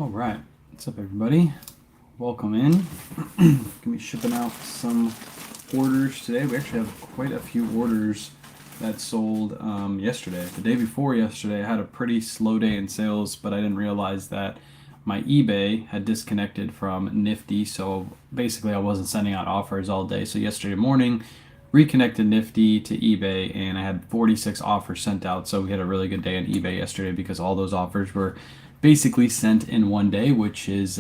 All right, what's up, everybody? Welcome in. Gonna be shipping out some orders today. We actually have quite a few orders that sold yesterday. The day before yesterday, I had a pretty slow day in sales, but I didn't realize that my eBay had disconnected from Nifty. So basically, I wasn't sending out offers all day. So yesterday morning, reconnected Nifty to eBay, and I had 46 offers sent out. So we had a really good day on eBay yesterday because all those offers were basically sent in one day, which is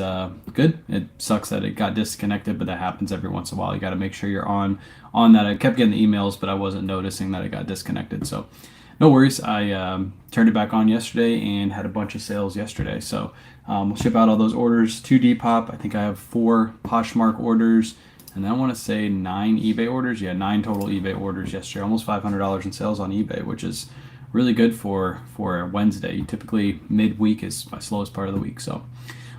good. It sucks that it got disconnected, but that happens every once in a while. You got to make sure you're on that. I kept getting the emails, but I wasn't noticing that it got disconnected. So no worries. I turned it back on yesterday and had a bunch of sales yesterday. So we'll ship out all those orders to Depop. I think I have 4 Poshmark orders. And I want to say 9 eBay orders. Yeah, 9 total eBay orders yesterday. Almost $500 in sales on eBay, which is really good for Wednesday. Typically midweek is my slowest part of the week. So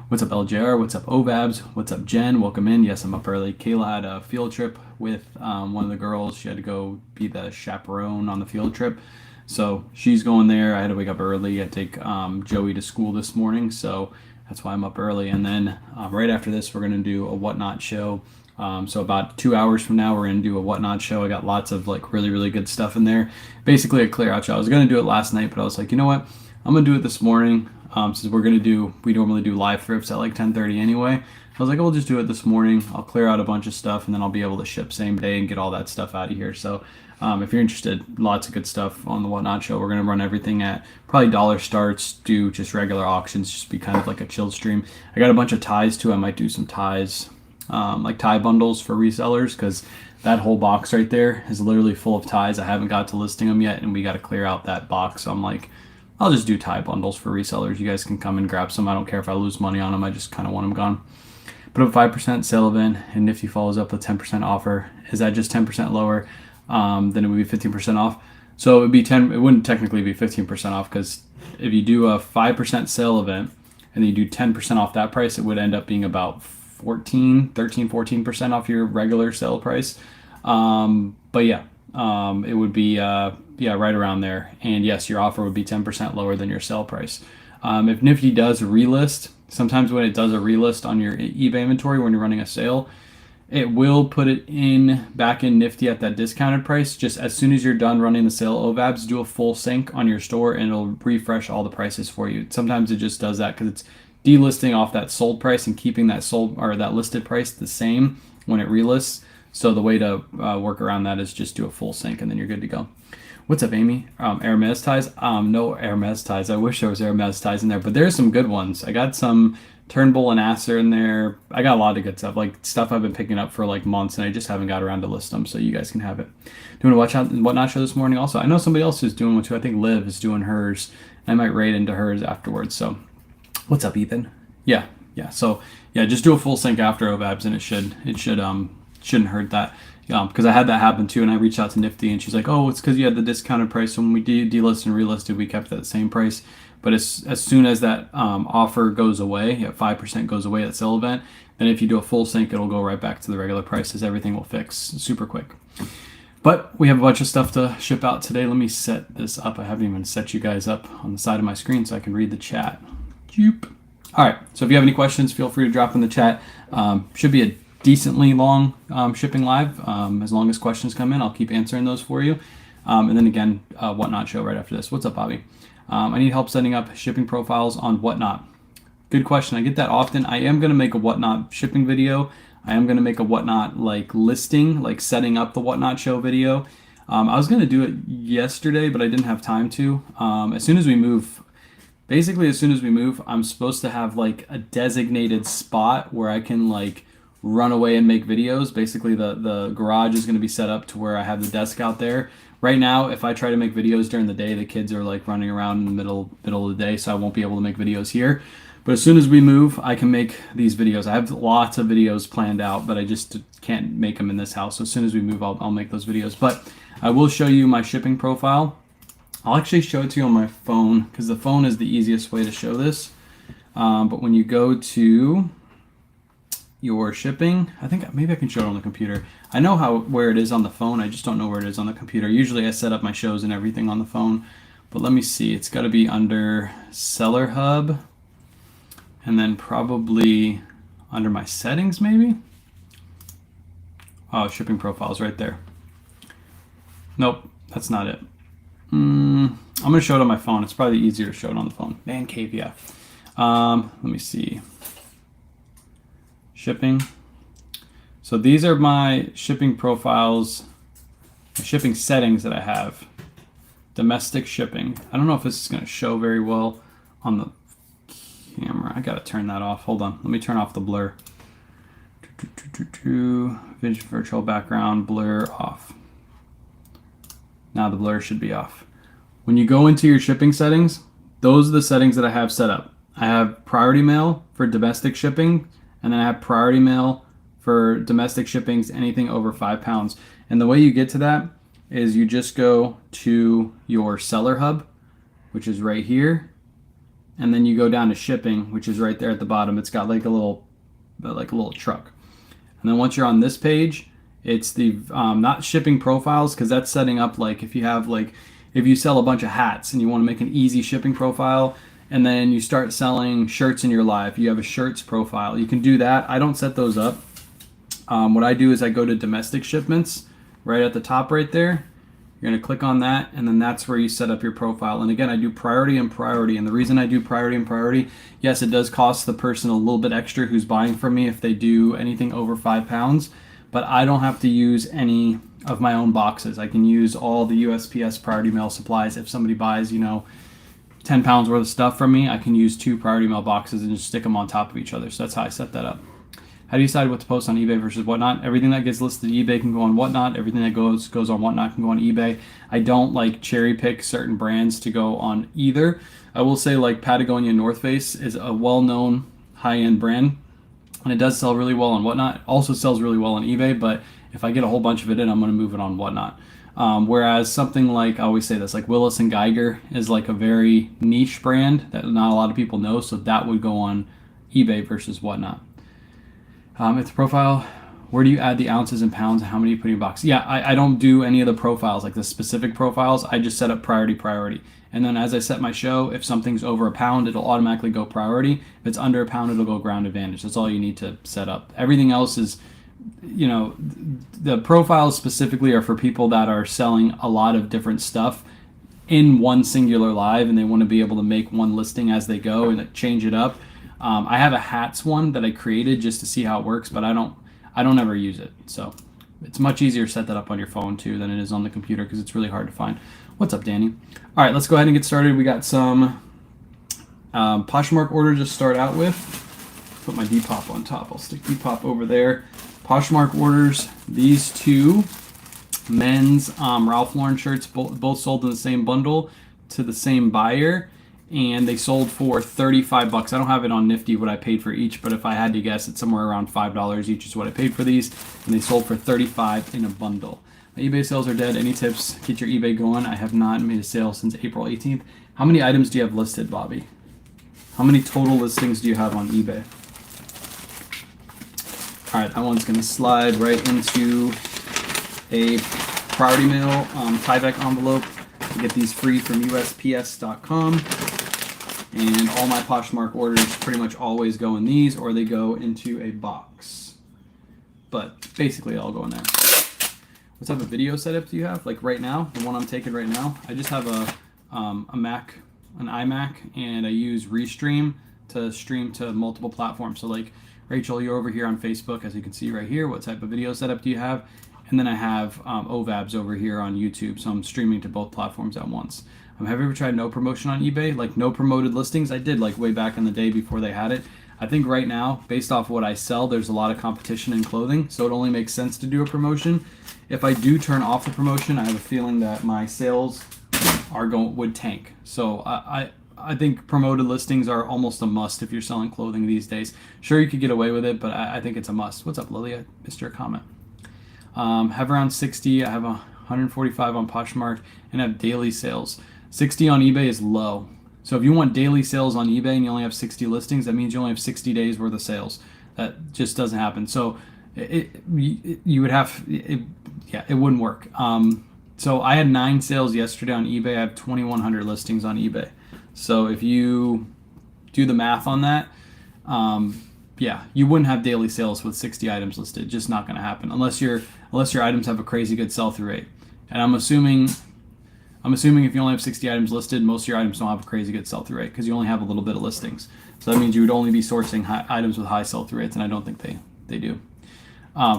what's up, LJR? What's up, OVABs? What's up, Jen? Welcome in. Yes, I'm up early. Kayla had a field trip with one of the girls. She had to go be the chaperone on the field trip. So she's going there. I had to wake up early. I take Joey to school this morning. So that's why I'm up early. And then right after this, we're going to do a Whatnot show. So about 2 hours from now, we're going to do a Whatnot show. I got lots of like really, really good stuff in there. Basically a clear out show. I was going to do it last night, but I was like, you know what? I'm going to do it this morning. Since we normally do live thrifts at like 10:30 anyway. I was like, I'll just do it this morning. I'll clear out a bunch of stuff and then I'll be able to ship same day and get all that stuff out of here. So if you're interested, lots of good stuff on the Whatnot show. We're going to run everything at probably dollar starts, do just regular auctions, just be kind of like a chill stream. I got a bunch of ties too. I might do some ties. Like tie bundles for resellers, because that whole box right there is literally full of ties. I haven't got to listing them yet, and we got to clear out that box. So I'm like, I'll just do tie bundles for resellers. You guys can come and grab some. I don't care if I lose money on them. I just kind of want them gone. Put up a 5% sale event, and Nifty follows up with 10% offer. Is that just 10% lower? Then it would be 15% off. So it would be 10. It wouldn't technically be 15% off, because if you do a 5% sale event and then you do 10% off that price, it would end up being about 14% off your regular sale price. But yeah, it would be right around there. And yes, your offer would be 10% lower than your sale price. If Nifty does relist, sometimes when it does a relist on your eBay inventory when you're running a sale, it will put it back in Nifty at that discounted price. Just as soon as you're done running the sale, OVABs, do a full sync on your store and it'll refresh all the prices for you. Sometimes it just does that because it's delisting off that sold price and keeping that sold or that listed price the same when it relists. So the way to work around that is just do a full sync and then you're good to go. What's up, Amy? Hermes ties? No Hermes ties. I wish there was Hermes ties in there, but there's some good ones. I got some Turnbull and Acer in there. I got a lot of good stuff, like stuff I've been picking up for like months, and I just haven't got around to list them, so you guys can have it. Doing a watch out and Whatnot show this morning. Also, I know somebody else is doing one too. I think Liv is doing hers. I might raid into hers afterwards. So, what's up, Ethan? Yeah. So yeah, just do a full sync after OVABs, and it shouldn't hurt that. Because I had that happen too, and I reached out to Nifty, and she's like, "Oh, it's because you had the discounted price. So when we delisted and relisted, we kept that same price. But as soon as that offer goes away, 5% goes away at sale event, then if you do a full sync, it'll go right back to the regular prices. Everything will fix super quick." But we have a bunch of stuff to ship out today. Let me set this up. I haven't even set you guys up on the side of my screen so I can read the chat. Joop. All right, so if you have any questions, feel free to drop in the chat. Should be a decently long shipping live. As long as questions come in, I'll keep answering those for you. And then again, Whatnot show right after this. What's up, Bobby? I need help setting up shipping profiles on Whatnot. Good question. I get that often. I am going to make a Whatnot shipping video. I am going to make a Whatnot like listing, like setting up the Whatnot show video. I was going to do it yesterday, but I didn't have time to. As soon as we move, I'm supposed to have like a designated spot where I can like run away and make videos. Basically, the garage is going to be set up to where I have the desk out there. Right now, if I try to make videos during the day, the kids are like running around in the middle of the day, so I won't be able to make videos here. But as soon as we move, I can make these videos. I have lots of videos planned out, but I just can't make them in this house. So as soon as we move, I'll make those videos. But I will show you my shipping profile. I'll actually show it to you on my phone because the phone is the easiest way to show this. But when you go to your shipping, I think maybe I can show it on the computer. I know where it is on the phone. I just don't know where it is on the computer. Usually I set up my shows and everything on the phone. But let me see. It's got to be under Seller Hub. and then probably under my settings maybe. Oh, shipping profiles right there. Nope, that's not it. I'm gonna show it on my phone. It's probably easier to show it on the phone. Man cave, yeah. Let me see. Shipping. So these are my shipping profiles, my shipping settings that I have. Domestic shipping. I don't know if this is gonna show very well on the camera. I gotta turn that off. Hold on. Let me turn off the blur. Virtual background, blur off. Now the blur should be off. When you go into your shipping settings, those are the settings that I have set up. I have priority mail for domestic shipping, and then I have priority mail for domestic shippings, anything over 5 pounds. And the way you get to that is you just go to your seller hub, which is right here, and then you go down to shipping, which is right there at the bottom. It's got like a little truck. And then once you're on this page, it's the not shipping profiles, because that's setting up like if you sell a bunch of hats and you want to make an easy shipping profile, and then you start selling shirts in your live, you have a shirts profile. You can do that. I don't set those up. What I do is I go to domestic shipments right at the top right there. You're going to click on that, and then that's where you set up your profile. And again, I do priority and priority. And the reason I do priority and priority, yes, it does cost the person a little bit extra who's buying from me if they do anything over 5 pounds, but I don't have to use any of my own boxes. I can use all the USPS priority mail supplies. If somebody buys, 10 pounds worth of stuff from me, I can use 2 priority mail boxes and just stick them on top of each other. So that's how I set that up. How do you decide what to post on eBay versus Whatnot? Everything that gets listed eBay can go on Whatnot. Everything that goes on Whatnot can go on eBay. I don't like cherry pick certain brands to go on either. I will say like Patagonia North Face is a well-known high-end brand, and it does sell really well on Whatnot. It also sells really well on eBay, but if I get a whole bunch of it in, I'm going to move it on Whatnot. Whereas something like, I always say this, like Willis & Geiger is like a very niche brand that not a lot of people know, so that would go on eBay versus Whatnot. It's a profile. Where do you add the ounces and pounds and how many you put in your box? Yeah, I don't do any of the profiles, like the specific profiles. I just set up priority. And then as I set my show, if something's over a pound, it'll automatically go priority. If it's under a pound, it'll go ground advantage. That's all you need to set up. Everything else is, the profiles specifically are for people that are selling a lot of different stuff in one singular live, and they want to be able to make one listing as they go and change it up. I have a hats one that I created just to see how it works, but I don't ever use it. So it's much easier to set that up on your phone too than it is on the computer, because it's really hard to find. What's up, Danny? All right, let's go ahead and get started. We got some Poshmark orders to start out with. Put my Depop on top. I'll stick Depop over there. Poshmark orders. These two men's Ralph Lauren shirts both sold in the same bundle to the same buyer, and they sold for $35. I don't have it on Nifty what I paid for each, but if I had to guess, it's somewhere around $5 each is what I paid for these, and they sold for $35 in a bundle. My eBay sales are dead. Any tips? Get your eBay going. I have not made a sale since April 18th. How many items do you have listed, Bobby? How many total listings do you have on eBay? All right, that one's going to slide right into a priority mail Tyvek envelope. You get these free from USPS.com. And all my Poshmark orders pretty much always go in these, or they go into a box. But basically, I'll go in there. What type of video setup do you have? Like right now, the one I'm taking right now, I just have a Mac, an iMac, and I use Restream to stream to multiple platforms. So like, Rachel, you're over here on Facebook, as you can see right here. What type of video setup do you have? And then I have OVABs over here on YouTube, so I'm streaming to both platforms at once. Have you ever tried no promotion on eBay? Like no promoted listings? I did like way back in the day before they had it. I think right now, based off of what I sell, there's a lot of competition in clothing, so it only makes sense to do a promotion. If I do turn off the promotion, I have a feeling that my sales would tank. So I think promoted listings are almost a must if you're selling clothing these days. Sure, you could get away with it, but I think it's a must. What's up, Lily? I missed your comment. Have around 60. I have 145 on Poshmark and have daily sales. 60 on eBay is low. So if you want daily sales on eBay and you only have 60 listings, that means you only have 60 days worth of sales. That just doesn't happen. So it wouldn't work. So I had 9 sales yesterday on eBay. I have 2,100 listings on eBay. So if you do the math on that, Yeah, you wouldn't have daily sales with 60 items listed. Just not going to happen unless your items have a crazy good sell-through rate. And I'm assuming if you only have 60 items listed, most of your items don't have a crazy good sell-through rate because you only have a little bit of listings. So that means you would only be sourcing items with high sell-through rates, and I don't think they do.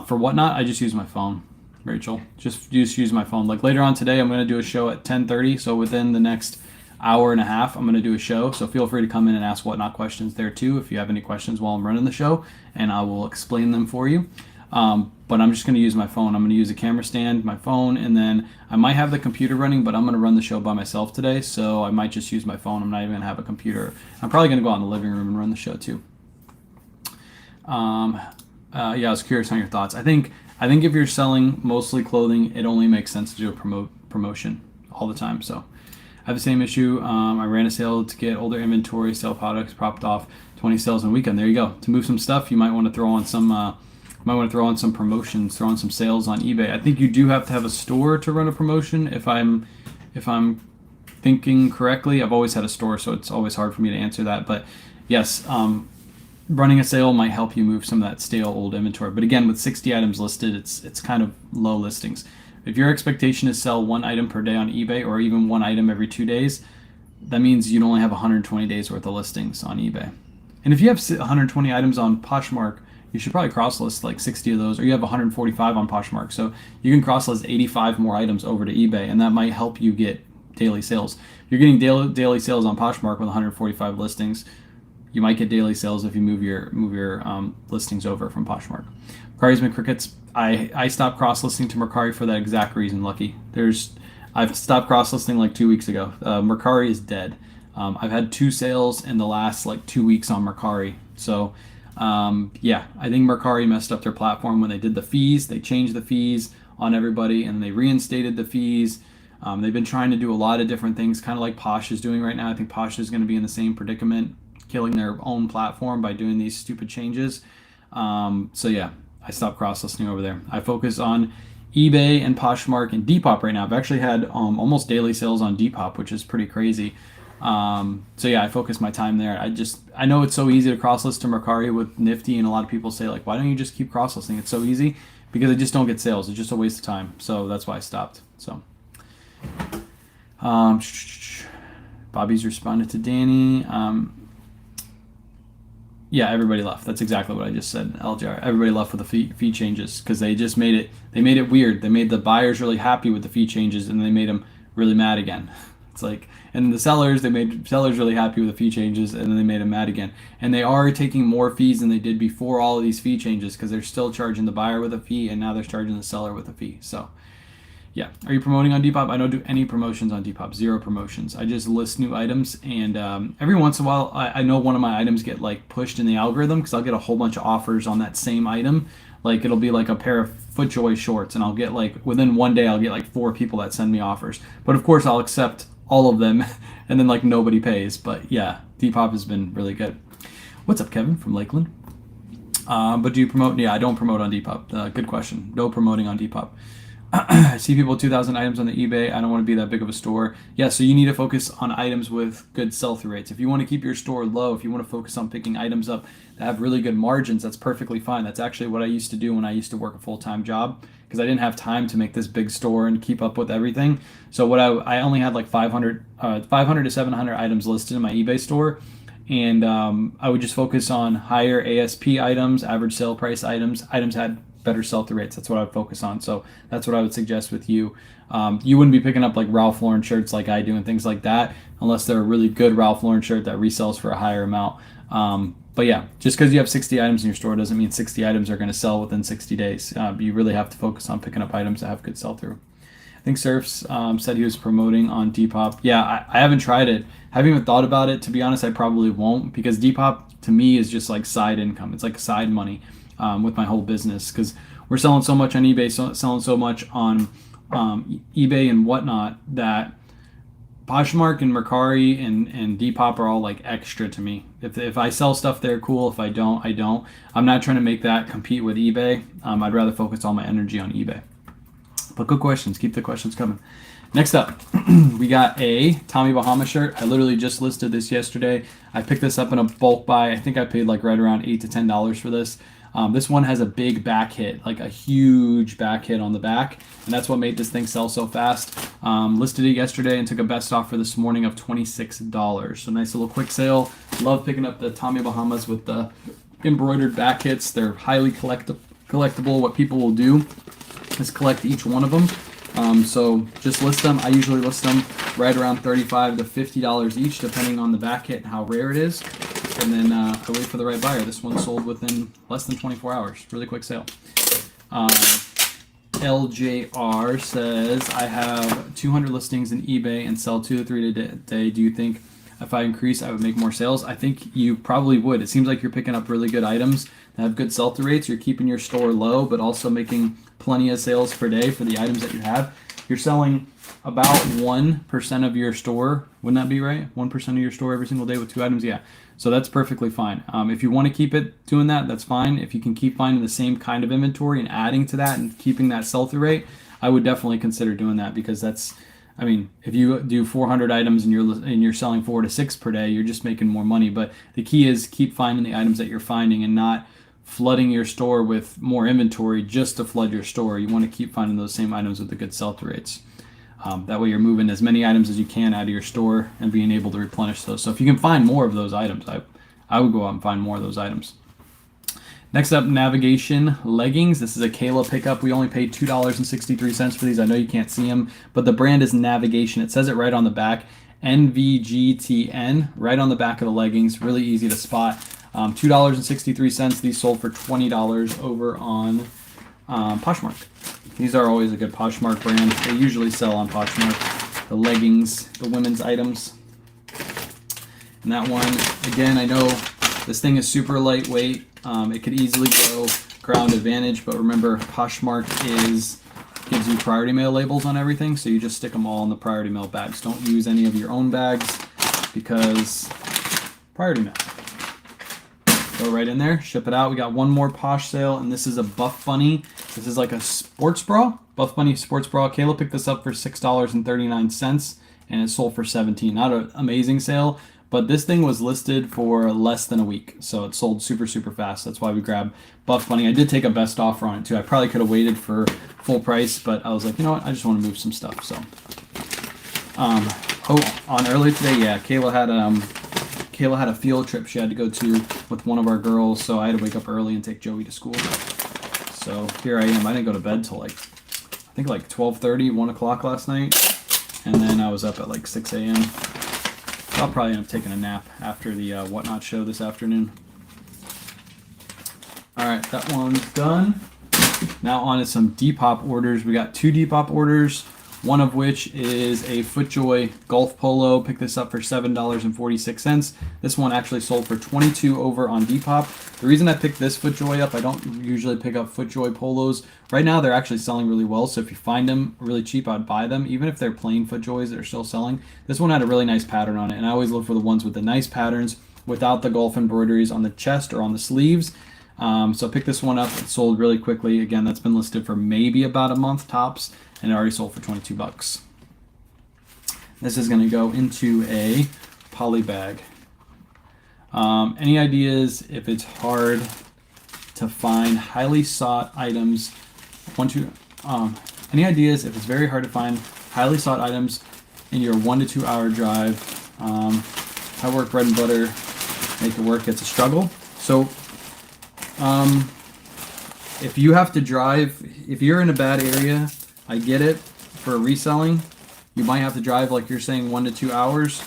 For whatnot, I just use my phone, Rachel. Just use my phone. Like later on today, I'm going to do a show at 10:30. So within the next hour and a half, I'm going to do a show. So feel free to come in and ask whatnot questions there too if you have any questions while I'm running the show, and I will explain them for you. But I'm just going to use my phone. I'm going to use a camera stand, my phone, and then I might have the computer running, but I'm going to run the show by myself today, so I might just use my phone. I'm not even going to have a computer. I'm probably going to go out in the living room and run the show too. Yeah, I was curious on your thoughts. I think if you're selling mostly clothing, it only makes sense to do a promotion all the time. So I have the same issue. I ran a sale to get older inventory, sell products, propped off 20 sales in a weekend. There you go. To move some stuff, you might want to throw on some promotions, throw on some sales on eBay. I think you do have to have a store to run a promotion. If I'm thinking correctly, I've always had a store, so it's always hard for me to answer that. But yes, running a sale might help you move some of that stale old inventory. But again, with 60 items listed, it's kind of low listings. If your expectation is sell one item per day on eBay or even one item every 2 days, that means you'd only have 120 days worth of listings on eBay. And if you have 120 items on Poshmark, you should probably cross-list like 60 of those, or you have 145 on Poshmark. So you can cross-list 85 more items over to eBay, and that might help you get daily sales. If you're getting daily sales on Poshmark with 145 listings, you might get daily sales if you move your listings over from Poshmark. Mercari's been crickets. I stopped cross-listing to Mercari for that exact reason, Lucky. I've stopped cross-listing like 2 weeks ago. Mercari is dead. I've had 2 sales in the last like 2 weeks on Mercari. So yeah, I think Mercari messed up their platform when they did the fees. They changed the fees on everybody and they reinstated the fees. They've been trying to do a lot of different things, kind of like Posh is doing right now. I think Posh is going to be in the same predicament, killing their own platform by doing these stupid changes. So yeah, I stopped cross-listing over there. I focus on eBay and Poshmark and Depop right now. I've actually had almost daily sales on Depop, which is pretty crazy. So yeah, I focus my time there. I know it's so easy to cross-list to Mercari with Nifty, and a lot of people say like, why don't you just keep cross-listing? It's so easy because I just don't get sales. It's just a waste of time. So that's why I stopped. So Bobby's responded to Danny. Yeah, everybody left. That's exactly what I just said, LJR. Everybody left with the fee changes because they just made it weird. They made the buyers really happy with the fee changes, and they made them really mad again. It's like, and the sellers, they made sellers really happy with the fee changes, and then they made them mad again. And they are taking more fees than they did before all of these fee changes because they're still charging the buyer with a fee, and now they're charging the seller with a fee. So yeah. Are you promoting on Depop? I don't do any promotions on Depop. 0 promotions. I just list new items, and every once in a while, I know one of my items get like pushed in the algorithm because I'll get a whole bunch of offers on that same item. Like it'll be like a pair of FootJoy shorts, and I'll get like within one day I'll get like 4 people that send me offers. But of course I'll accept all of them, and then like nobody pays. But yeah, Depop has been really good. What's up, Kevin from Lakeland? But do you promote? Yeah, I don't promote on Depop. Good question. No promoting on Depop. I see people with 2,000 items on the eBay. I don't want to be that big of a store. Yeah, so you need to focus on items with good sell-through rates. If you want to keep your store low, if you want to focus on picking items up that have really good margins, that's perfectly fine. That's actually what I used to do when I used to work a full-time job because I didn't have time to make this big store and keep up with everything. So what I only had like 500 to 700 items listed in my eBay store. And I would just focus on higher ASP items, average sale price items had better sell-through rates. That's what I would focus on. So that's what I would suggest with you. You wouldn't be picking up like Ralph Lauren shirts like I do and things like that unless they're a really good Ralph Lauren shirt that resells for a higher amount. But yeah, just because you have 60 items in your store doesn't mean 60 items are going to sell within 60 days. You really have to focus on picking up items that have good sell-through. I think Surfs said he was promoting on Depop. Yeah, I haven't tried it. I haven't even thought about it. To be honest, I probably won't because Depop to me is just like side income. It's like side money. With my whole business because we're selling so much on eBay, selling so much on eBay and whatnot that Poshmark and Mercari and Depop are all like extra to me. If I sell stuff there, cool. If I don't, I don't. I'm not trying to make that compete with eBay. I'd rather focus all my energy on eBay. But good questions. Keep the questions coming. Next up, we got a Tommy Bahama shirt. I literally just listed this yesterday. I picked this up in a bulk buy. I think I paid like right around $8 to $10 for this. This one has a big back hit, like a huge back hit on the back, and that's what made this thing sell so fast. Listed it yesterday and took a best offer this morning of $26. So nice little quick sale. Love picking up the Tommy Bahamas with the embroidered back hits. They're highly collectible. What people will do is collect each one of them. So just list them. I usually list them right around $35 to $50 each, depending on the back hit and how rare it is. And then I wait for the right buyer. This one sold within less than 24 hours. Really quick sale. LJR says, I have 200 listings in eBay and sell 2 to 3 a day. Do you think if I increase, I would make more sales? I think you probably would. It seems like you're picking up really good items that have good sell-through rates. You're keeping your store low, but also making plenty of sales per day for the items that you have. You're selling about 1% of your store. Wouldn't that be right? 1% of your store every single day with 2 items? Yeah. So that's perfectly fine. If you want to keep it doing that, that's fine. If you can keep finding the same kind of inventory and adding to that and keeping that sell-through rate, I would definitely consider doing that, because that's, I mean, if you do 400 items and you're selling 4 to 6 per day, you're just making more money. But the key is keep finding the items that you're finding and not flooding your store with more inventory just to flood your store. You want to keep finding those same items with the good sell-through rates. That way you're moving as many items as you can out of your store and being able to replenish those. So if you can find more of those items, I would go out and find more of those items. Next up, navigation leggings. This is a Kayla pickup. We only paid $2.63 for these. I know you can't see them, but the brand is Navigation. It says it right on the back, NVGTN, right on the back of the leggings. Really easy to spot. $2.63. These sold for $20 over on Poshmark. These are always a good Poshmark brand. They usually sell on Poshmark. The leggings, the women's items. And that one, again, I know this thing is super lightweight. It could easily go ground advantage, but remember, Poshmark gives you priority mail labels on everything, so you just stick them all in the priority mail bags. Don't use any of your own bags, because priority mail. Go right in there, ship it out. We got one more Posh sale, and this is a Buff Bunny. This is like a sports bra, Buff Bunny sports bra. Kayla picked this up for $6.39, and it sold for $17. Not an amazing sale, but this thing was listed for less than a week, so it sold super, super fast. That's why we grabbed Buff Bunny. I did take a best offer on it too. I probably could have waited for full price, but I was like, you know what? I just want to move some stuff. So, on earlier today, yeah, Kayla had a field trip she had to go to with one of our girls, so I had to wake up early and take Joey to school. So here I am. I didn't go to bed till I think 12:30, 1 o'clock last night, and then I was up at like 6 a.m. I'll probably end up taking a nap after the Whatnot show this afternoon. All right, that one's done. Now on to some Depop orders. We got 2 Depop orders, one of which is a FootJoy golf polo. Picked this up for $7.46. This one actually sold for $22 over on Depop. The reason I picked this FootJoy up, I don't usually pick up FootJoy polos. Right now they're actually selling really well, so if you find them really cheap, I'd buy them. Even if they're plain FootJoys that are still selling. This one had a really nice pattern on it, and I always look for the ones with the nice patterns without the golf embroideries on the chest or on the sleeves. So I picked this one up. It sold really quickly. Again, that's been listed for maybe about a month tops, and it already sold for $22. This is going to go into a poly bag. Any ideas if it's hard to find highly sought items? Any ideas if it's very hard to find highly sought items in your 1 to 2 hour drive? I work bread and butter, make it work. It's a struggle. So if you have to drive, if you're in a bad area, I get it. For reselling, you might have to drive, like you're saying, 1 to 2 hours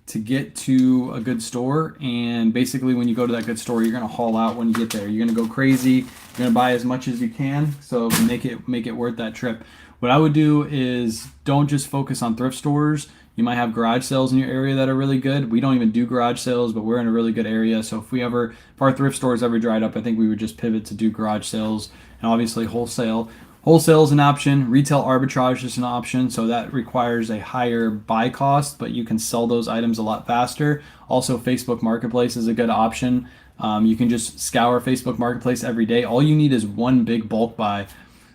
to get to a good store. And basically when you go to that good store, you're going to haul out when you get there. You're going to go crazy. You're going to buy as much as you can. So make it worth that trip. What I would do is don't just focus on thrift stores. You might have garage sales in your area that are really good. We don't even do garage sales, but we're in a really good area. So if our thrift stores ever dried up, I think we would just pivot to do garage sales, and obviously wholesale. Wholesale is an option. Retail arbitrage is an option. So that requires a higher buy cost, but you can sell those items a lot faster. Also, Facebook Marketplace is a good option. You can just scour Facebook Marketplace every day. All you need is one big bulk buy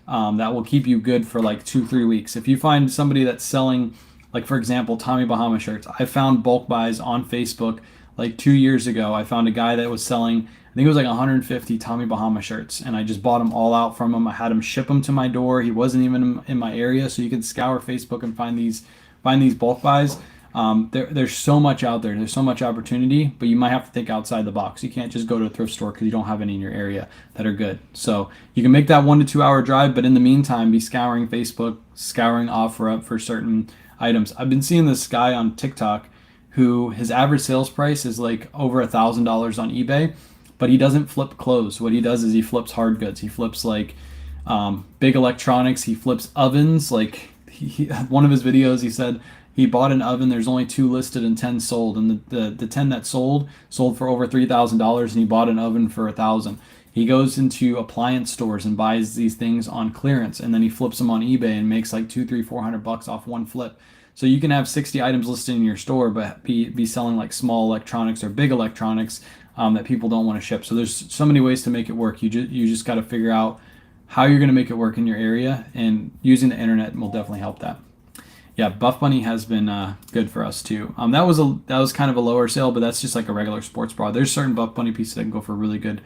that will keep you good for like 2-3 weeks. If you find somebody that's selling, like for example, Tommy Bahama shirts, I found bulk buys on Facebook like 2 years ago. I found a guy that was selling, I think it was like 150 Tommy Bahama shirts, and I just bought them all out from him. I had him ship them to my door. He wasn't even in my area, so you can scour Facebook and find these bulk buys. There's so much out there. There's so much opportunity, but you might have to think outside the box. You can't just go to a thrift store because you don't have any in your area that are good. So you can make that 1 to 2 hour drive, but in the meantime, be scouring Facebook, scouring OfferUp for certain items. I've been seeing this guy on TikTok who his average sales price is like over $1,000 on eBay, but he doesn't flip clothes. What he does is he flips hard goods. He flips like big electronics. He flips ovens. Like one of his videos, he said he bought an oven. There's only 2 listed and 10 sold, and the 10 that sold for over $3,000, and he bought an oven for $1,000. He goes into appliance stores and buys these things on clearance, and then he flips them on eBay and makes like 200, 300, 400 bucks off one flip. So you can have 60 items listed in your store, but be selling like small electronics or big electronics that people don't want to ship. So there's so many ways to make it work. You just got to figure out how you're going to make it work in your area, and using the internet will definitely help that. Yeah, Buff Bunny has been good for us too. That was kind of a lower sale, but that's just like a regular sports bra. There's certain Buff Bunny pieces that can go for really good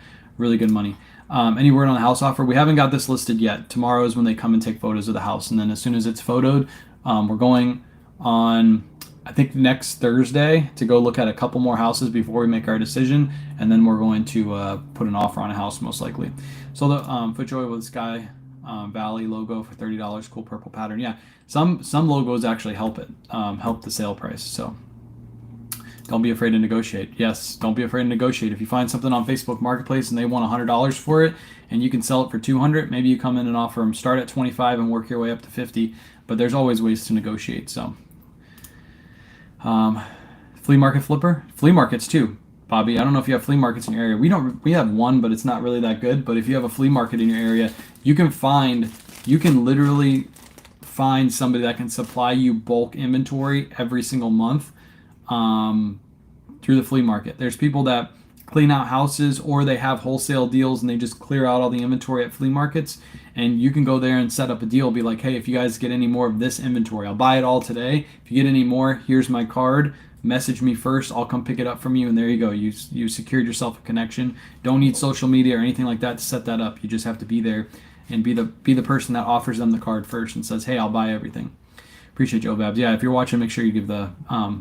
money. Any word on the house offer? We haven't got this listed yet. Tomorrow is when they come and take photos of the house, and then as soon as it's photoed, we're going on, I think, next Thursday to go look at a couple more houses before we make our decision, and then we're going to put an offer on a house most likely. So the FootJoy with Sky Valley logo for $30, cool purple pattern. Yeah, some logos actually help the sale price. So don't be afraid to negotiate. Yes, don't be afraid to negotiate. If you find something on Facebook Marketplace and they want $100 for it, and you can sell it for $200, maybe you come in and offer them, start at $25 and work your way up to $50. But there's always ways to negotiate. So flea market flipper, flea markets too. Bobby, I don't know if you have flea markets in your area. We have one, but it's not really that good. But if you have a flea market in your area, you can literally find somebody that can supply you bulk inventory every single month through the flea market. There's people that clean out houses, or they have wholesale deals and they just clear out all the inventory at flea markets, and you can go there and set up a deal. Be like, hey, if you guys get any more of this inventory, I'll buy it all today. If you get any more, here's my card. Message me first, I'll come pick it up from you, and there you go. You secured yourself a connection. Don't need social media or anything like that to set that up. You just have to be there and be the person that offers them the card first and says, hey, I'll buy everything. Appreciate Joe Babs. Yeah, if you're watching, make sure you give the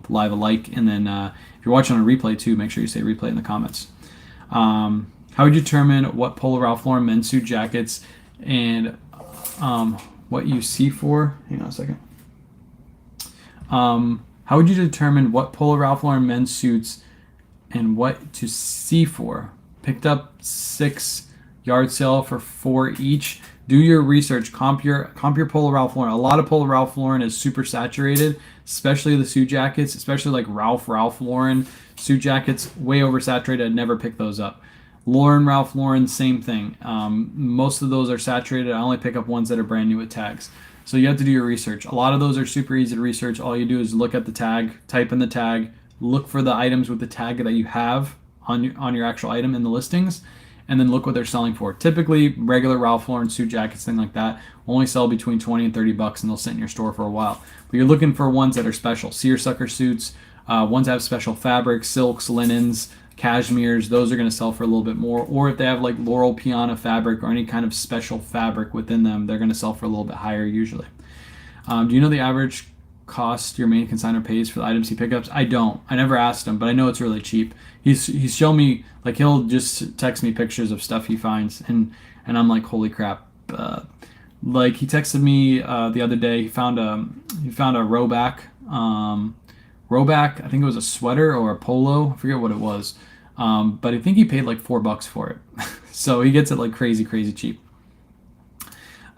live a like, and then if you're watching on a replay too, make sure you say replay in the comments. How would you determine what Polo Ralph Lauren men's suit jackets and what you see for? Hang on a second. How would you determine what Polo Ralph Lauren men's suits and what to see for? Picked up 6 yard sale for 4 each. Do your research. Comp your Polo Ralph Lauren. A lot of Polo Ralph Lauren is super saturated, especially the suit jackets, especially like Ralph Lauren suit jackets, way oversaturated. I'd never pick those up. Ralph Lauren, same thing. Most of those are saturated. I only pick up ones that are brand new with tags. So you have to do your research. A lot of those are super easy to research. All you do is look at the tag, type in the tag, look for the items with the tag that you have on your actual item in the listings, and then look what they're selling for. Typically, regular Ralph Lauren suit jackets, thing like that, only sell between 20 and 30 bucks, and they'll sit in your store for a while. But you're looking for ones that are special. Seersucker suits, ones that have special fabrics, silks, linens, cashmeres. Those are going to sell for a little bit more. Or if they have like Laurel Piana fabric or any kind of special fabric within them, they're going to sell for a little bit higher usually. Do you know the average cost your main consignor pays for the items he pickups? I don't. I never asked him, but I know it's really cheap. He's shown me, like, he'll just text me pictures of stuff he finds, and I'm like, holy crap. Like, he texted me the other day. He found a Rowback. I think it was a sweater or a polo. I forget what it was. But I think he paid like $4 for it. So he gets it like crazy cheap.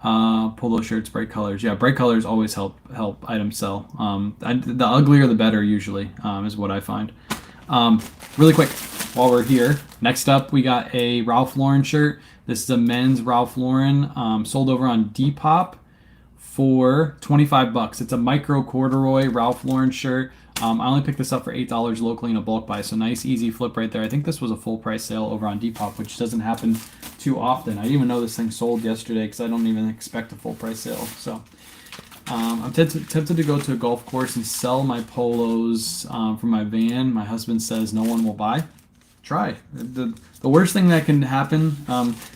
Polo shirts, bright colors. Yeah, bright colors always help items sell. The uglier the better usually, is what I find. Really quick, while we're here, next up we got a Ralph Lauren shirt. This is a men's Ralph Lauren, sold over on Depop for $25. It's a micro corduroy Ralph Lauren shirt. I only picked this up for $8 locally in a bulk buy, so nice easy flip right there. I think this was a full price sale over on Depop, which doesn't happen too often. I didn't even know this thing sold yesterday because I don't even expect a full price sale. So I'm tempted to go to a golf course and sell my polos from my van. My husband says no one will buy. Try. The worst thing that can happen,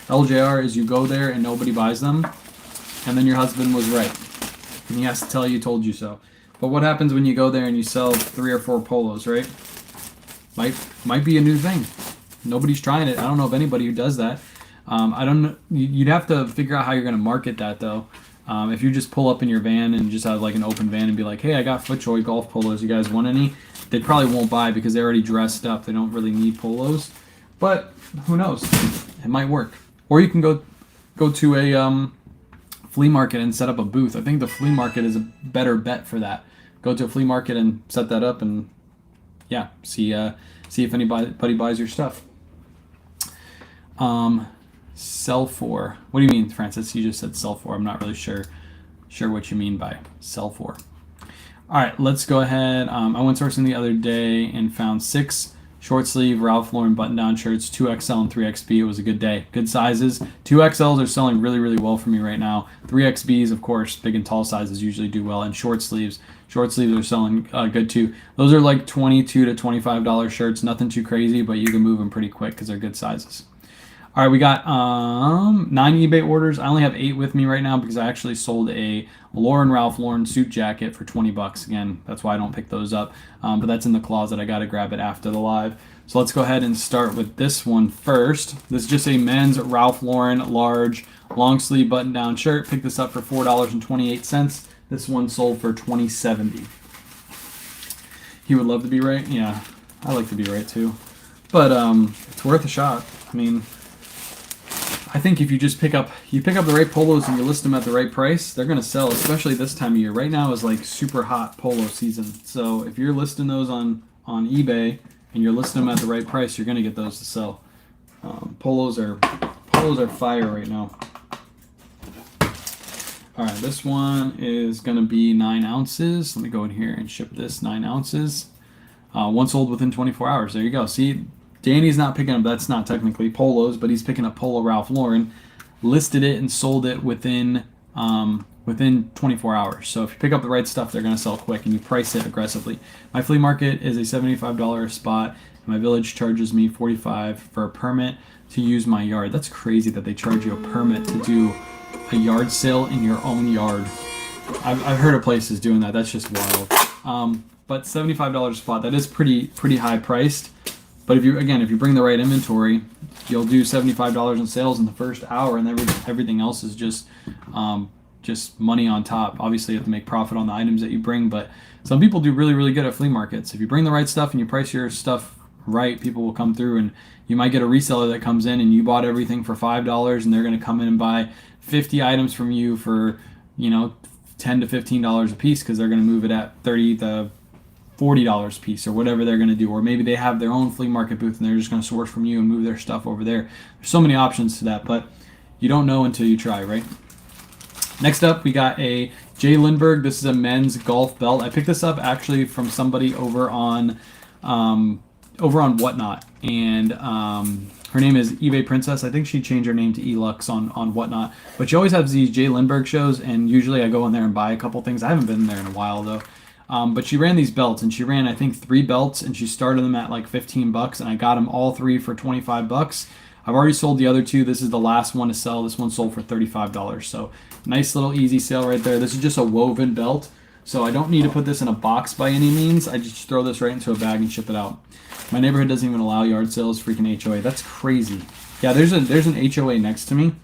LJR, is you go there and nobody buys them, and then your husband was right. And he has to tell you, told you so. But what happens when you go there and you sell 3 or 4 polos, right? Might be a new thing. Nobody's trying it. I don't know of anybody who does that. I don't know. You'd have to figure out how you're going to market that, though. If you just pull up in your van and just have like an open van and be like, hey, I got FootJoy golf polos. You guys want any? They probably won't buy because they're already dressed up. They don't really need polos. But who knows? It might work. Or you can go to a flea market and set up a booth. I think the flea market is a better bet for that. Go to a flea market and set that up, and yeah, see if anybody buys your stuff. Sell for. What do you mean, Francis? You just said sell for. I'm not really sure what you mean by sell for. All right, let's go ahead. I went sourcing the other day and found 6 short sleeve Ralph Lauren button-down shirts, 2XL and 3XB. It was a good day. Good sizes. 2XLs are selling really, really well for me right now. 3XBs, of course, big and tall sizes usually do well. And short sleeves are selling good too. Those are like $22 to $25 shirts. Nothing too crazy, but you can move them pretty quick because they're good sizes. All right, we got 9 eBay orders. I only have 8 with me right now because I actually sold a Ralph Lauren suit jacket for $20. Again, that's why I don't pick those up. But that's in the closet. I got to grab it after the live. So let's go ahead and start with this one first. This is just a men's Ralph Lauren large long sleeve button down shirt. Picked this up for $4.28. This one sold for $20.70. He would love to be right. Yeah, I like to be right too. But it's worth a shot. I mean, I think if you just pick up the right polos and you list them at the right price, they're going to sell, especially this time of year. Right now is like super hot polo season. So if you're listing those on eBay and you're listing them at the right price, you're going to get those to sell. Polos are fire right now. All right, this one is going to be 9 ounces. Let me go in here and ship this 9 ounces. One sold within 24 hours. There you go. See, Danny's not picking up, that's not technically polos, but he's picking up Polo Ralph Lauren, listed it and sold it within 24 hours. So if you pick up the right stuff, they're going to sell quick, and you price it aggressively. My flea market is a $75 spot, and my village charges me $45 for a permit to use my yard. That's crazy that they charge you a permit to do a yard sale in your own yard. I've heard of places doing that. That's just wild. But $75 spot, that is pretty high priced. But if you bring the right inventory, you'll do $75 in sales in the first hour, and everything else is just money on top. Obviously, you have to make profit on the items that you bring, but some people do really, really good at flea markets. If you bring the right stuff and you price your stuff right, people will come through, and you might get a reseller that comes in and you bought everything for $5, and they're going to come in and buy 50 items from you for $10 to $15 a piece because they're going to move it at $30 to $40 a piece or whatever they're going to do. Or maybe they have their own flea market booth and they're just going to source from you and move their stuff over there. There's so many options to that, but you don't know until you try, right? Next up, we got a Jay Lindbergh. This is a men's golf belt. I picked this up actually from somebody over on Whatnot, and her name is eBay Princess. I think she changed her name to Elux on Whatnot, but she always has these Jay Lindbergh shows, and usually I go in there and buy a couple things. I haven't been in there in a while though. But she ran these belts, and she ran I think 3 belts, and she started them at like $15, and I got them all 3 for $25. I've already sold the other 2. This is the last one to sell. This one sold for $35. So nice little easy sale right there. This is just a woven belt, so I don't need to put this in a box by any means. I just throw this right into a bag and ship it out. My neighborhood doesn't even allow yard sales, freaking HOA. That's crazy. Yeah, there's an HOA next to me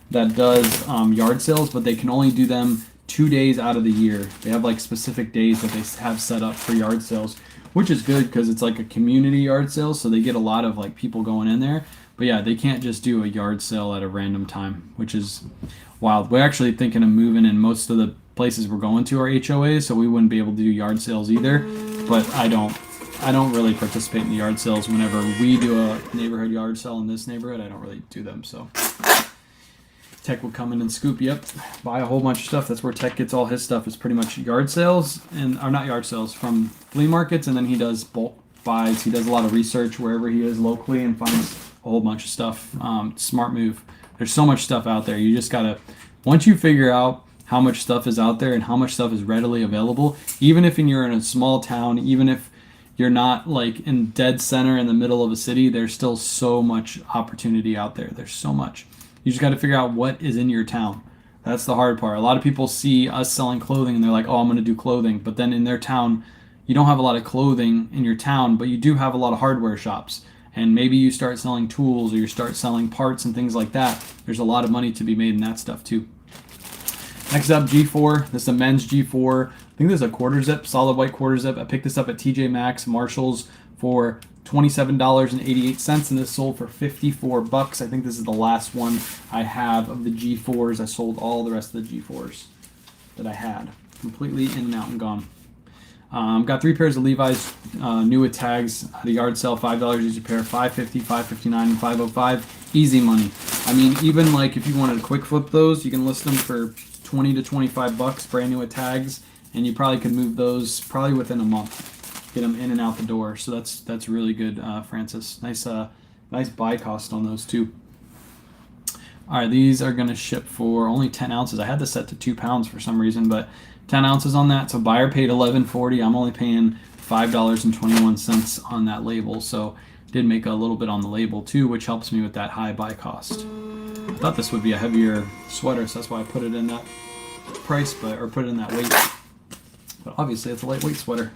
that does yard sales, but they can only do them 2 days out of the year. They have like specific days that they have set up for yard sales, which is good because it's like a community yard sale, so they get a lot of like people going in there. But yeah, they can't just do a yard sale at a random time, which is wild. We're actually thinking of moving, and most of the places we're going to are HOAs, so we wouldn't be able to do yard sales either. But I don't really participate in the yard sales. Whenever we do a neighborhood yard sale in this neighborhood, I don't really do them. So Tech would come in and scoop you up, buy a whole bunch of stuff. That's where Tech gets all his stuff. Is pretty much yard sales or not yard sales, from flea markets, and then he does bulk buys. He does a lot of research wherever he is locally and finds a whole bunch of stuff. Smart move. There's so much stuff out there. You just gotta, once you figure out how much stuff is out there and how much stuff is readily available, even if you're in a small town, even if you're not like in dead center in the middle of a city, there's still so much opportunity out there. There's so much. You just got to figure out what is in your town. That's the hard part. A lot of people see us selling clothing and they're like, oh, I'm going to do clothing. But then in their town, you don't have a lot of clothing in your town, but you do have a lot of hardware shops. And maybe you start selling tools or you start selling parts and things like that. There's a lot of money to be made in that stuff too. Next up, G4. This is a men's G4. I think this is a quarter zip, solid white quarter zip. I picked this up at TJ Maxx, Marshalls for $27.88, and this sold for $54. I think this is the last one I have of the G4s. I sold all the rest of the G4s that I had, completely in and out and gone. Got 3 pairs of Levi's new with tags at a yard sale, $5 each a pair, $5.50, $5.59, and $5.05. Easy money. I mean, even like if you wanted to quick flip those, you can list them for $20 to $25, brand new with tags, and you probably could move those probably within a month. Get them in and out the door. So that's really good, Francis. Nice buy cost on those too. All right, these are going to ship for only 10 ounces. I had this set to 2 pounds for some reason, but 10 ounces on that. So buyer paid $11.40. I'm only paying $5.21 on that label. So did make a little bit on the label too, which helps me with that high buy cost. I thought this would be a heavier sweater, so that's why I put it in that price, or put it in that weight. But obviously, it's a lightweight sweater.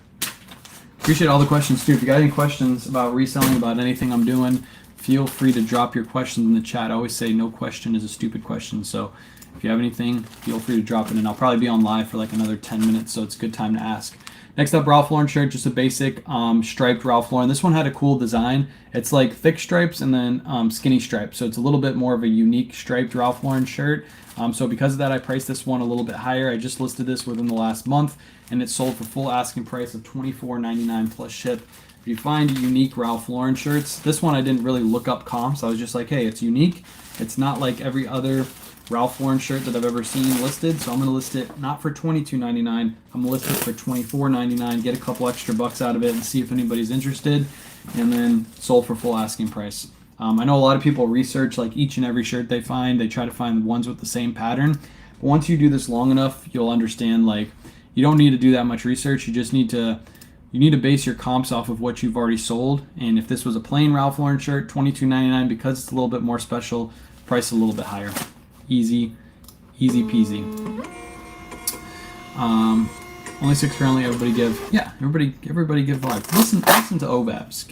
Appreciate all the questions too. If you got any questions about reselling, about anything I'm doing, feel free to drop your questions in the chat. I always say no question is a stupid question. So if you have anything, feel free to drop it in. I'll probably be on live for like another 10 minutes, so it's a good time to ask. Next up, Ralph Lauren shirt, just a basic striped Ralph Lauren. This one had a cool design. It's like thick stripes and then skinny stripes. So it's a little bit more of a unique striped Ralph Lauren shirt. So because of that, I priced this one a little bit higher. I just listed this within the last month, and it sold for full asking price of $24.99 plus ship. If you find unique Ralph Lauren shirts, this one I didn't really look up comps. I was just like, hey, it's unique. It's not like every other Ralph Lauren shirt that I've ever seen listed, so I'm going to list it not for $22.99. I'm going to list it for $24.99, get a couple extra bucks out of it and see if anybody's interested, and then sold for full asking price. I know a lot of people research like each and every shirt they find. They try to find ones with the same pattern. But once you do this long enough, you'll understand like you don't need to do that much research. You just need to base your comps off of what you've already sold. And if this was a plain Ralph Lauren shirt, $22.99, because it's a little bit more special, price a little bit higher. Easy peasy. Only 6 currently. Everybody give live. Listen to OVABs.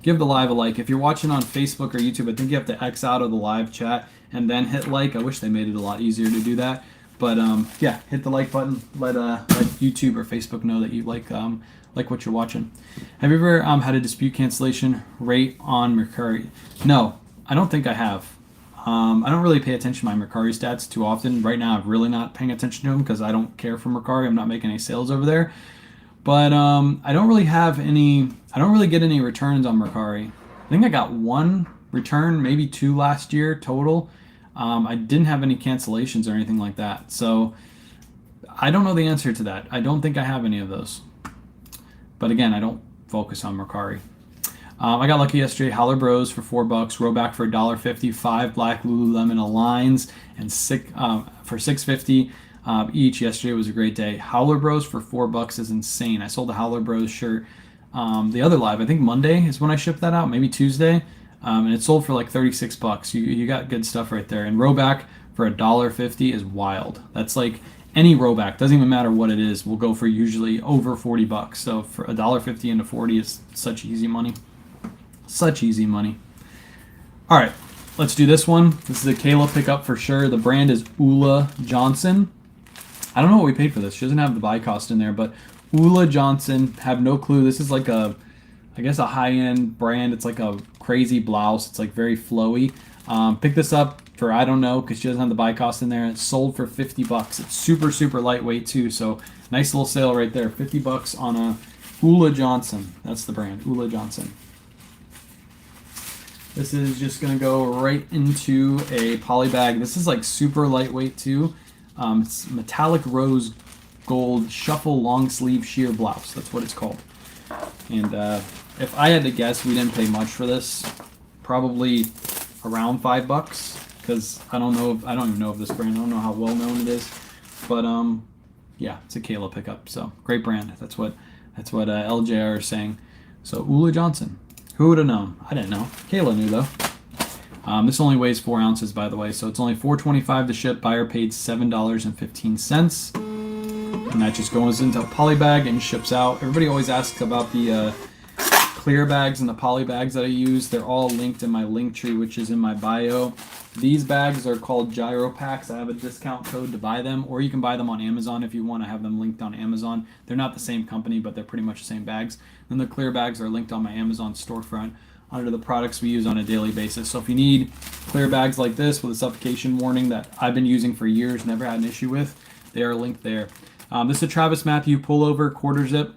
Give the live a like. If you're watching on Facebook or YouTube, I think you have to X out of the live chat and then hit like. I wish they made it a lot easier to do that. But yeah, hit the like button. Let YouTube or Facebook know that you like what you're watching. Have you ever had a dispute cancellation rate on Mercari? No, I don't think I have. I don't really pay attention to my Mercari stats too often. Right now, I'm really not paying attention to them because I don't care for Mercari. I'm not making any sales over there. But I don't really get any returns on Mercari. I think I got 1 return, maybe 2 last year total. I didn't have any cancellations or anything like that. So I don't know the answer to that. I don't think I have any of those. But again, I don't focus on Mercari. I got lucky yesterday. Howler Bros for $4, Roback for $1.50, 5 black Lululemon Aligns, and for $6.50 each. Yesterday was a great day. Howler Bros for $4 is insane. I sold a Howler Bros shirt the other live. I think Monday is when I shipped that out, maybe Tuesday, and it sold for like $36. You got good stuff right there. And Roback for $1.50 is wild. That's like any Roback, doesn't even matter what it is, will go for usually over $40. So for $1.50 into $40 is such easy money. Such easy money. All right, let's do this one. This is a Kayla pickup for sure. The brand is Ula Johnson. I don't know what we paid for this. She doesn't have the buy cost in there, but Ula Johnson, have no clue. This is like I guess a high-end brand. It's like a crazy blouse. It's like very flowy. Picked this up for, I don't know, because she doesn't have the buy cost in there. It's sold for $50. It's super, super lightweight too, so nice little sale right there. $50 on a Ula Johnson. That's the brand, Ula Johnson. This is just gonna go right into a poly bag. This is like super lightweight too. It's metallic rose gold shuffle long sleeve sheer blouse. That's what it's called. And if I had to guess, we didn't pay much for this. Probably around $5, because I don't even know of this brand. I don't know how well known it is, but yeah, it's a Kayla pickup. So great brand. That's what LJR is saying. So Ula Johnson. Who would have known? I didn't know. Kayla knew though. This only weighs 4 ounces, by the way, so it's only $4.25 to ship. Buyer paid $7.15, and that just goes into a poly bag and ships out. Everybody always asks about the clear bags and the poly bags that I use. They're all linked in my link tree, which is in my bio. These bags are called gyro packs. I have a discount code to buy them, or you can buy them on Amazon if you want to have them linked on Amazon. They're not the same company, but they're pretty much the same bags. And the clear bags are linked on my Amazon storefront under the products we use on a daily basis. So if you need clear bags like this with a suffocation warning that I've been using for years, never had an issue with, they are linked there. This is a Travis Matthew pullover quarter zip.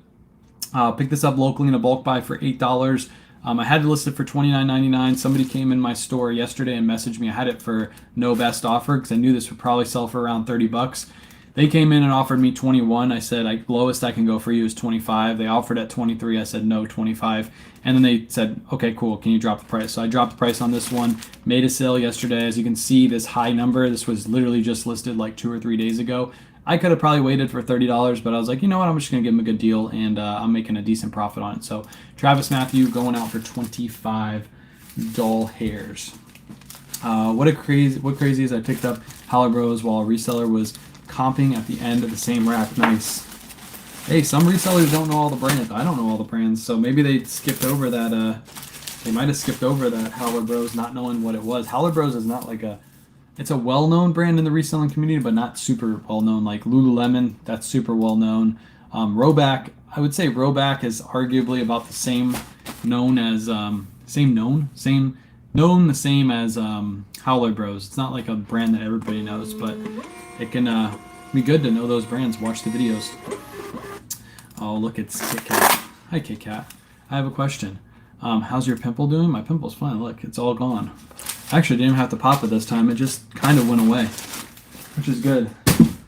Picked this up locally in a bulk buy for $8. I had it listed for $29.99. Somebody came in my store yesterday and messaged me. I had it for no best offer because I knew this would probably sell for around $30. They came in and offered me 21. I said, lowest I can go for you is 25. They offered at 23. I said, no, 25. And then they said, okay, cool. Can you drop the price? So I dropped the price on this one. Made a sale yesterday. As you can see, this high number, this was literally just listed like 2 or 3 days ago. I could have probably waited for $30, but I was like, you know what? I'm just going to give them a good deal, and I'm making a decent profit on it. So Travis Matthew going out for 25 dull hairs. What crazy is I picked up Holler Bros while a reseller was comping at the end of the same rack. Nice. Hey, some resellers don't know all the brands. I don't know all the brands, so maybe they skipped over that. They might have skipped over that Holler Bros, not knowing what it was. Holler Bros is not like it's a well-known brand in the reselling community, but not super well-known. Like Lululemon, that's super well-known. Roback, I would say Roback is arguably about the same known as the same as Howler Bros. It's not like a brand that everybody knows, but it can be good to know those brands. Watch the videos. Oh, look, it's Kit Kat. Hi, Kit Kat. I have a question. How's your pimple doing? My pimple's fine. Look, it's all gone. I actually didn't even have to pop it this time. It just kind of went away, which is good.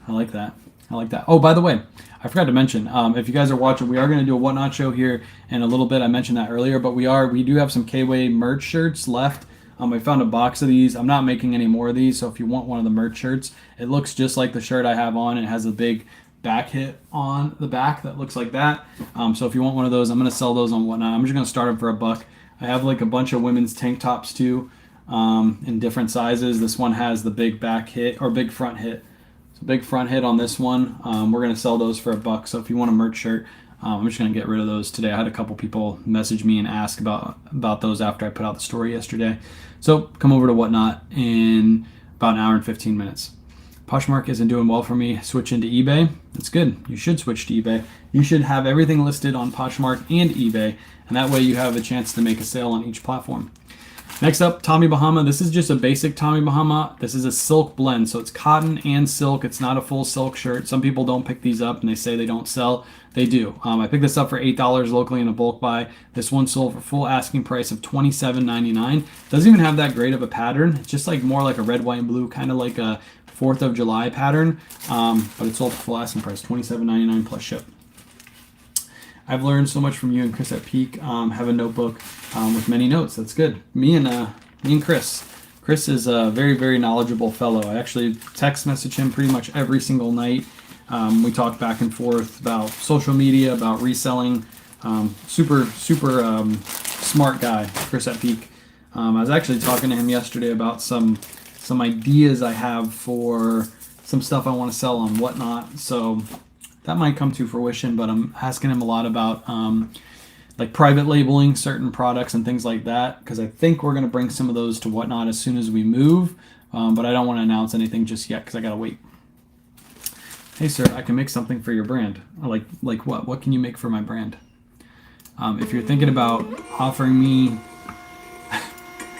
I like that. Oh, by the way, I forgot to mention, if you guys are watching, we are going to do a Whatnot show here in a little bit. I mentioned that earlier, but we do have some K-Way merch shirts left. I found a box of these. I'm not making any more of these, so if you want one of the merch shirts, it looks just like the shirt I have on. It has a big back hit on the back that looks like that. So if you want one of those, I'm going to sell those on Whatnot. I'm just going to start them for $1. I have like a bunch of women's tank tops too, in different sizes. This one has the big back hit or big front hit. So big front hit on this one. We're going to sell those for $1. So if you want a merch shirt, I'm just going to get rid of those today. I had a couple people message me and ask about those after I put out the story yesterday. So come over to Whatnot in about an hour and 15 minutes. Poshmark isn't doing well for me. Switch into eBay. That's good. You should switch to eBay. You should have everything listed on Poshmark and eBay, and that way you have a chance to make a sale on each platform. Next up, Tommy Bahama. This is just a basic Tommy Bahama. This is a silk blend, so it's cotton and silk. It's not a full silk shirt. Some people don't pick these up and they say they don't sell. They do. I picked this up for $8 locally in a bulk buy. This one sold for full asking price of $27.99. Doesn't even have that great of a pattern. It's just like more like a red, white, and blue, kind of like a 4th of July pattern, but it sold for full asking price, $27.99 plus ship. I've learned so much from you and Chris at Peak. Have a notebook with many notes. That's good. Me and Chris. Chris is a very, very knowledgeable fellow. I actually text message him pretty much every single night. We talk back and forth about social media, about reselling. Super smart guy, Chris at Peak. I was actually talking to him yesterday about some ideas I have for some stuff I want to sell on Whatnot. So that might come to fruition, but I'm asking him a lot about like private labeling certain products and things like that, because I think we're going to bring some of those to Whatnot as soon as we move, but I don't want to announce anything just yet because I got to wait. Hey sir, I can make something for your brand. Like what? What can you make for my brand? If you're thinking about offering me,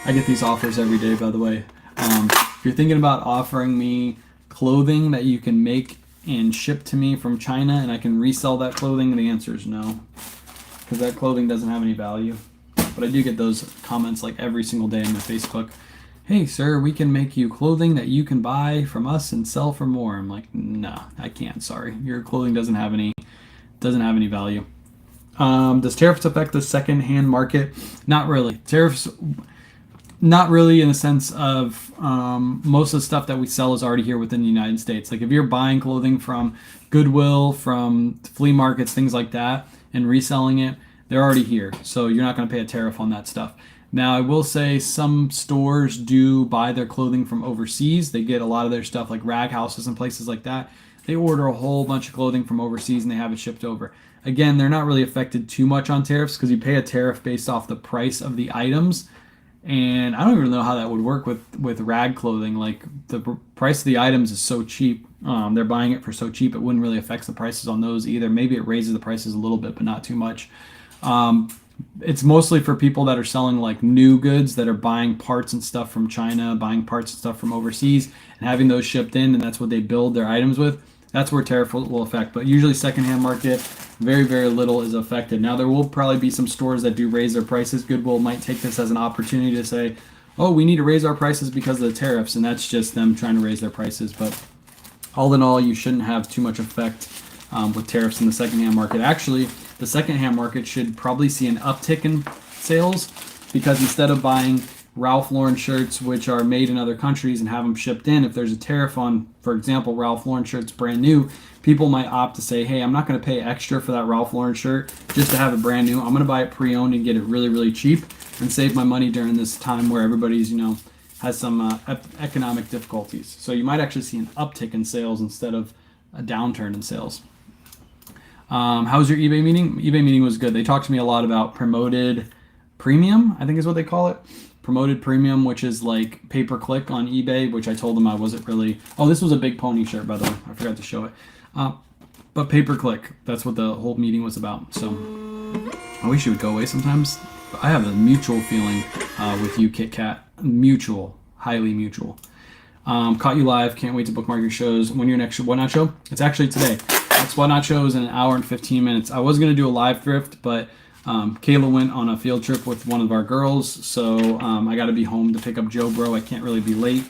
I get these offers every day, by the way. If you're thinking about offering me clothing that you can make and ship to me from China and I can resell that clothing, the answer is no, because that clothing doesn't have any value. but I do get those comments like every single day on my Facebook. Hey, sir, we can make you clothing that you can buy from us and sell for more. I'm like, nah, I can't. Sorry, your clothing doesn't have any value. Does tariffs affect the second-hand market? Not really. Tariffs, not really in the sense of most of the stuff that we sell is already here within the United States. Like if you're buying clothing from Goodwill, from flea markets, things like that, and reselling it, they're already here. So you're not going to pay a tariff on that stuff. Now, I will say some stores do buy their clothing from overseas. They get a lot of their stuff like rag houses and places like that. They order a whole bunch of clothing from overseas and they have it shipped over. Again, they're not really affected too much on tariffs because you pay a tariff based off the price of the items. And I don't even know how that would work with rag clothing. Like the price of the items is so cheap. They're buying it for so cheap, it wouldn't really affect the prices on those either. Maybe it raises the prices a little bit, but not too much. It's mostly for people that are selling like new goods that are buying parts and stuff from China, buying parts and stuff from overseas, and having those shipped in, and that's what they build their items with. That's where tariff will affect. But usually, secondhand market, very, very little is affected. Now, there will probably be some stores that do raise their prices. Goodwill might take this as an opportunity to say, oh, we need to raise our prices because of the tariffs, and that's just them trying to raise their prices. But all in all, you shouldn't have too much effect with tariffs in the secondhand market. Actually, the secondhand market should probably see an uptick in sales because instead of buying Ralph Lauren shirts, which are made in other countries, and have them shipped in, if there's a tariff on, for example, Ralph Lauren shirts brand new, people might opt to say, hey, I'm not going to pay extra for that Ralph Lauren shirt just to have it brand new. I'm going to buy it pre-owned and get it really, really cheap and save my money during this time where everybody's, has some economic difficulties. So you might actually see an uptick in sales instead of a downturn in sales. How was your eBay meeting? eBay meeting was good. They talked to me a lot about promoted premium, I think is what they call it. Promoted premium, which is like pay-per-click on eBay, which I told them I wasn't really... Oh, this was a Big Pony shirt, by the way. I forgot to show it. But pay-per-click, that's what the whole meeting was about. So I wish it would go away sometimes. But I have a mutual feeling with you, Kit Kat. Mutual. Highly mutual. Caught you live. Can't wait to bookmark your shows. When your next Whatnot show? It's actually today. Next Whatnot show is in an hour and 15 minutes. I was going to do a live thrift, but Kayla went on a field trip with one of our girls, so I got to be home to pick up Joe Bro. I can't really be late,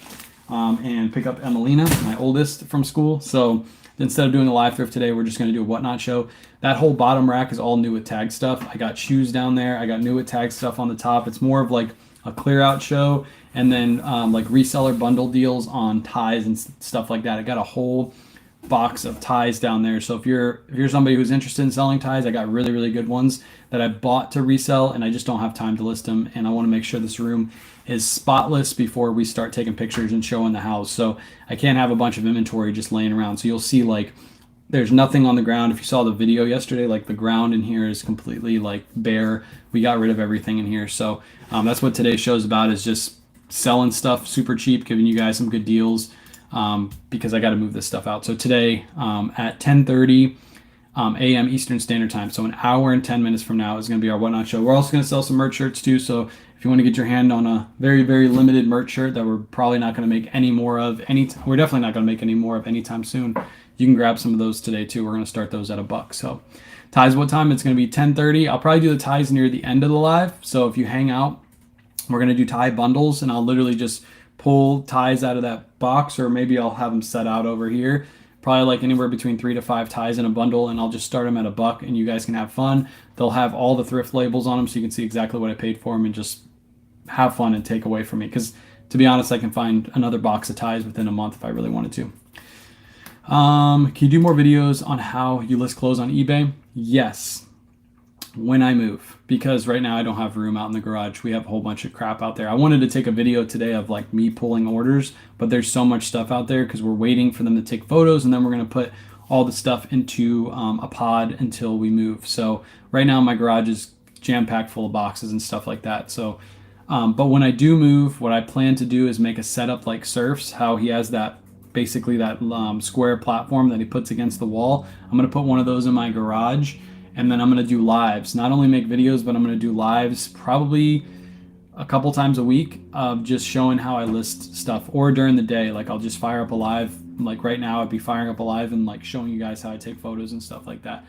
and pick up Emelina, my oldest, from school. So instead of doing a live thrift today, we're just going to do a Whatnot show. That whole bottom rack is all new with tag stuff. I got shoes down there. I got new with tag stuff on the top. It's more of like a clear out show, and then like reseller bundle deals on ties and stuff like that. I got a whole box of ties down there. So if you're somebody who's interested in selling ties, I got really, really good ones that I bought to resell, and I just don't have time to list them, and I want to make sure this room is spotless before we start taking pictures and showing the house. So I can't have a bunch of inventory just laying around. So you'll see like there's nothing on the ground. If you saw the video yesterday, like the ground in here is completely like bare. We got rid of everything in here. So that's what today's show is about, is just selling stuff super cheap, giving you guys some good deals. Because I got to move this stuff out. So today at 10:30 a.m. Eastern Standard Time, so an hour and 10 minutes from now, is going to be our Whatnot show. We're also going to sell some merch shirts too. So if you want to get your hand on a very, very limited merch shirt that we're probably not going to make any more of we're definitely not going to make any more of anytime soon, you can grab some of those today too. We're going to start those at $1. So ties, what time? It's going to be 10:30. I'll probably do the ties near the end of the live. So if you hang out, we're going to do tie bundles, and I'll literally just pull ties out of that box, or maybe I'll have them set out over here. Probably like anywhere between 3 to 5 ties in a bundle, and I'll just start them at $1, and you guys can have fun. They'll have all the thrift labels on them, so you can see exactly what I paid for them and just have fun and take away from me. Because to be honest, I can find another box of ties within a month if I really wanted to. Can you do more videos on how you list clothes on eBay? Yes. When I move, because right now I don't have room out in the garage. We have a whole bunch of crap out there. I wanted to take a video today of like me pulling orders, but there's so much stuff out there because we're waiting for them to take photos, and then we're going to put all the stuff into a pod until we move. So right now my garage is jam-packed full of boxes and stuff like that. So but when I do move, what I plan to do is make a setup like Surf's, how he has that basically that square platform that he puts against the wall. I'm going to put one of those in my garage. And then I'm going to do lives. Not only make videos, but I'm going to do lives probably a couple times a week of just showing how I list stuff, or during the day. Like I'll just fire up a live. Like right now I'd be firing up a live and like showing you guys how I take photos and stuff like that.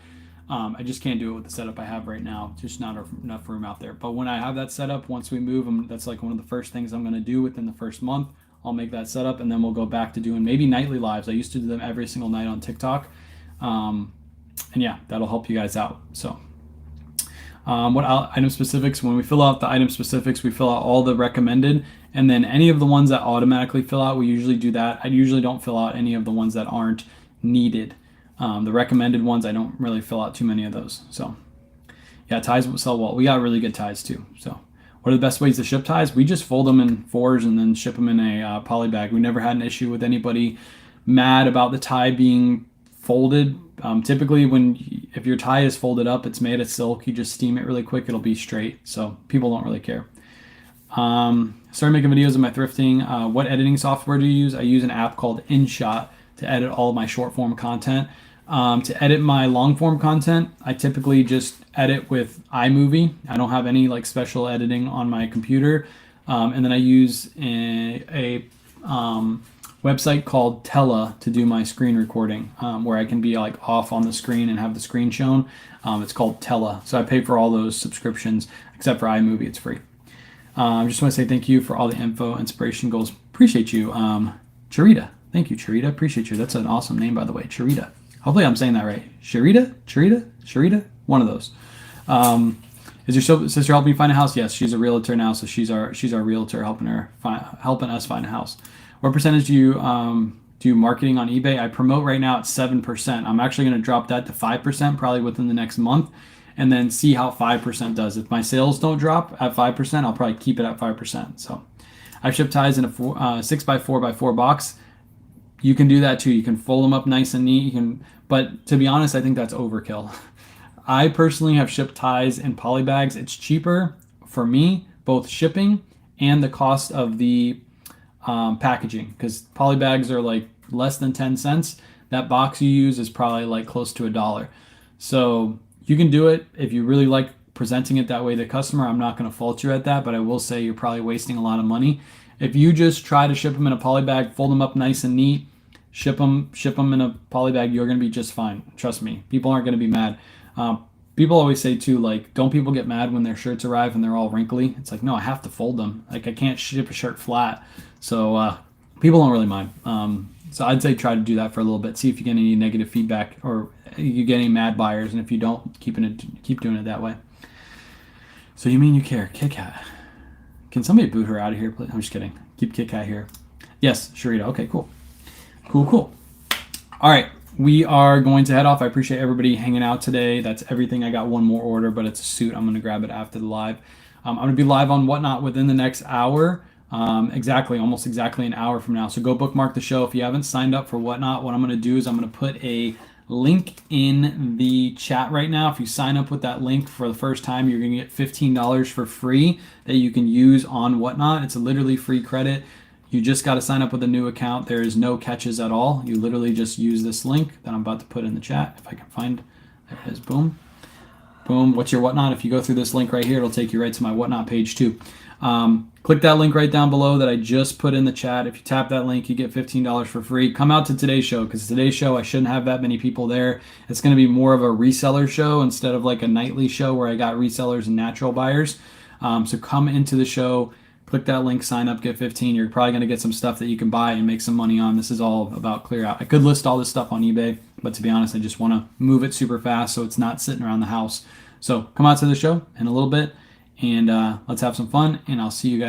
I just can't do it with the setup I have right now. Just not enough room out there. But when I have that setup, once we move, that's like one of the first things I'm going to do within the first month. I'll make that setup, and then we'll go back to doing maybe nightly lives. I used to do them every single night on TikTok. And yeah, that'll help you guys out. So what item specifics? When we fill out the item specifics, we fill out all the recommended, and then any of the ones that automatically fill out, we usually do that. I usually don't fill out any of the ones that aren't needed. The recommended ones, I don't really fill out too many of those. So yeah, ties will sell well. We got really good ties too. So what are the best ways to ship ties? We just fold them in fours and then ship them in a poly bag. We never had an issue with anybody mad about the tie being folded. Typically, if your tie is folded up, it's made of silk. You just steam it really quick; it'll be straight. So people don't really care. Started making videos of my thrifting. What editing software do you use? I use an app called InShot to edit all of my short form content. To edit my long form content, I typically just edit with iMovie. I don't have any like special editing on my computer, and then I use a website called Tella to do my screen recording, where I can be like off on the screen and have the screen shown. It's called Tella. So I pay for all those subscriptions except for iMovie. It's free. I just want to say thank you for all the info, inspiration, goals. Appreciate you. Charita. Thank you, Charita. Appreciate you. That's an awesome name, by the way. Charita. Hopefully I'm saying that right. Charita? One of those. Is your sister helping you find a house? Yes, she's a realtor now, so she's our realtor helping us find a house. What percentage do you do marketing on eBay? I promote right now at 7%. I'm actually going to drop that to 5% probably within the next month, and then see how 5% does. If my sales don't drop at 5%, I'll probably keep it at 5%. So I've shipped ties in a 6x4x4 box. You can do that too. You can fold them up nice and neat. But to be honest, I think that's overkill. I personally have shipped ties in poly bags. It's cheaper for me, both shipping and the cost of the packaging, because poly bags are like less than 10 cents. That box you use is probably like close to $1. So you can do it if you really like presenting it that way to the customer. I'm not going to fault you at that, but I will say you're probably wasting a lot of money. If you just try to ship them in a poly bag, fold them up nice and neat, ship them in a poly bag, you're going to be just fine. Trust me. People aren't going to be mad. People always say too, like, don't people get mad when their shirts arrive and they're all wrinkly? It's like, no, I have to fold them. Like, I can't ship a shirt flat. So people don't really mind. So I'd say try to do that for a little bit. See if you get any negative feedback or you get any mad buyers. And if you don't, keep doing it that way. So you mean you care? Kit Kat. Can somebody boot her out of here, please? I'm just kidding. Keep Kit Kat here. Yes, Sharita. Okay, cool. Cool. All right. We are going to head off. I appreciate everybody hanging out today. That's everything. I got one more order, but it's a suit. I'm going to grab it after the live. I'm going to be live on Whatnot within the next hour. Almost exactly an hour from now. So go bookmark the show. If you haven't signed up for Whatnot, what I'm going to do is I'm going to put a link in the chat right now. If you sign up with that link for the first time, you're going to get $15 for free that you can use on Whatnot. It's a literally free credit. You just got to sign up with a new account. There is no catches at all. You literally just use this link that I'm about to put in the chat. If I can find, there it is. Boom. What's your Whatnot? If you go through this link right here, it'll take you right to my Whatnot page too. Click that link right down below that I just put in the chat. If you tap that link, you get $15 for free. Come out to today's show, because today's show, I shouldn't have that many people there. It's going to be more of a reseller show instead of like a nightly show where I got resellers and natural buyers. So come into the show. Click that link, sign up, get 15. You're probably going to get some stuff that you can buy and make some money on. This is all about clear out. I could list all this stuff on eBay, but to be honest, I just want to move it super fast so it's not sitting around the house. So come out to the show in a little bit, and let's have some fun, and I'll see you guys.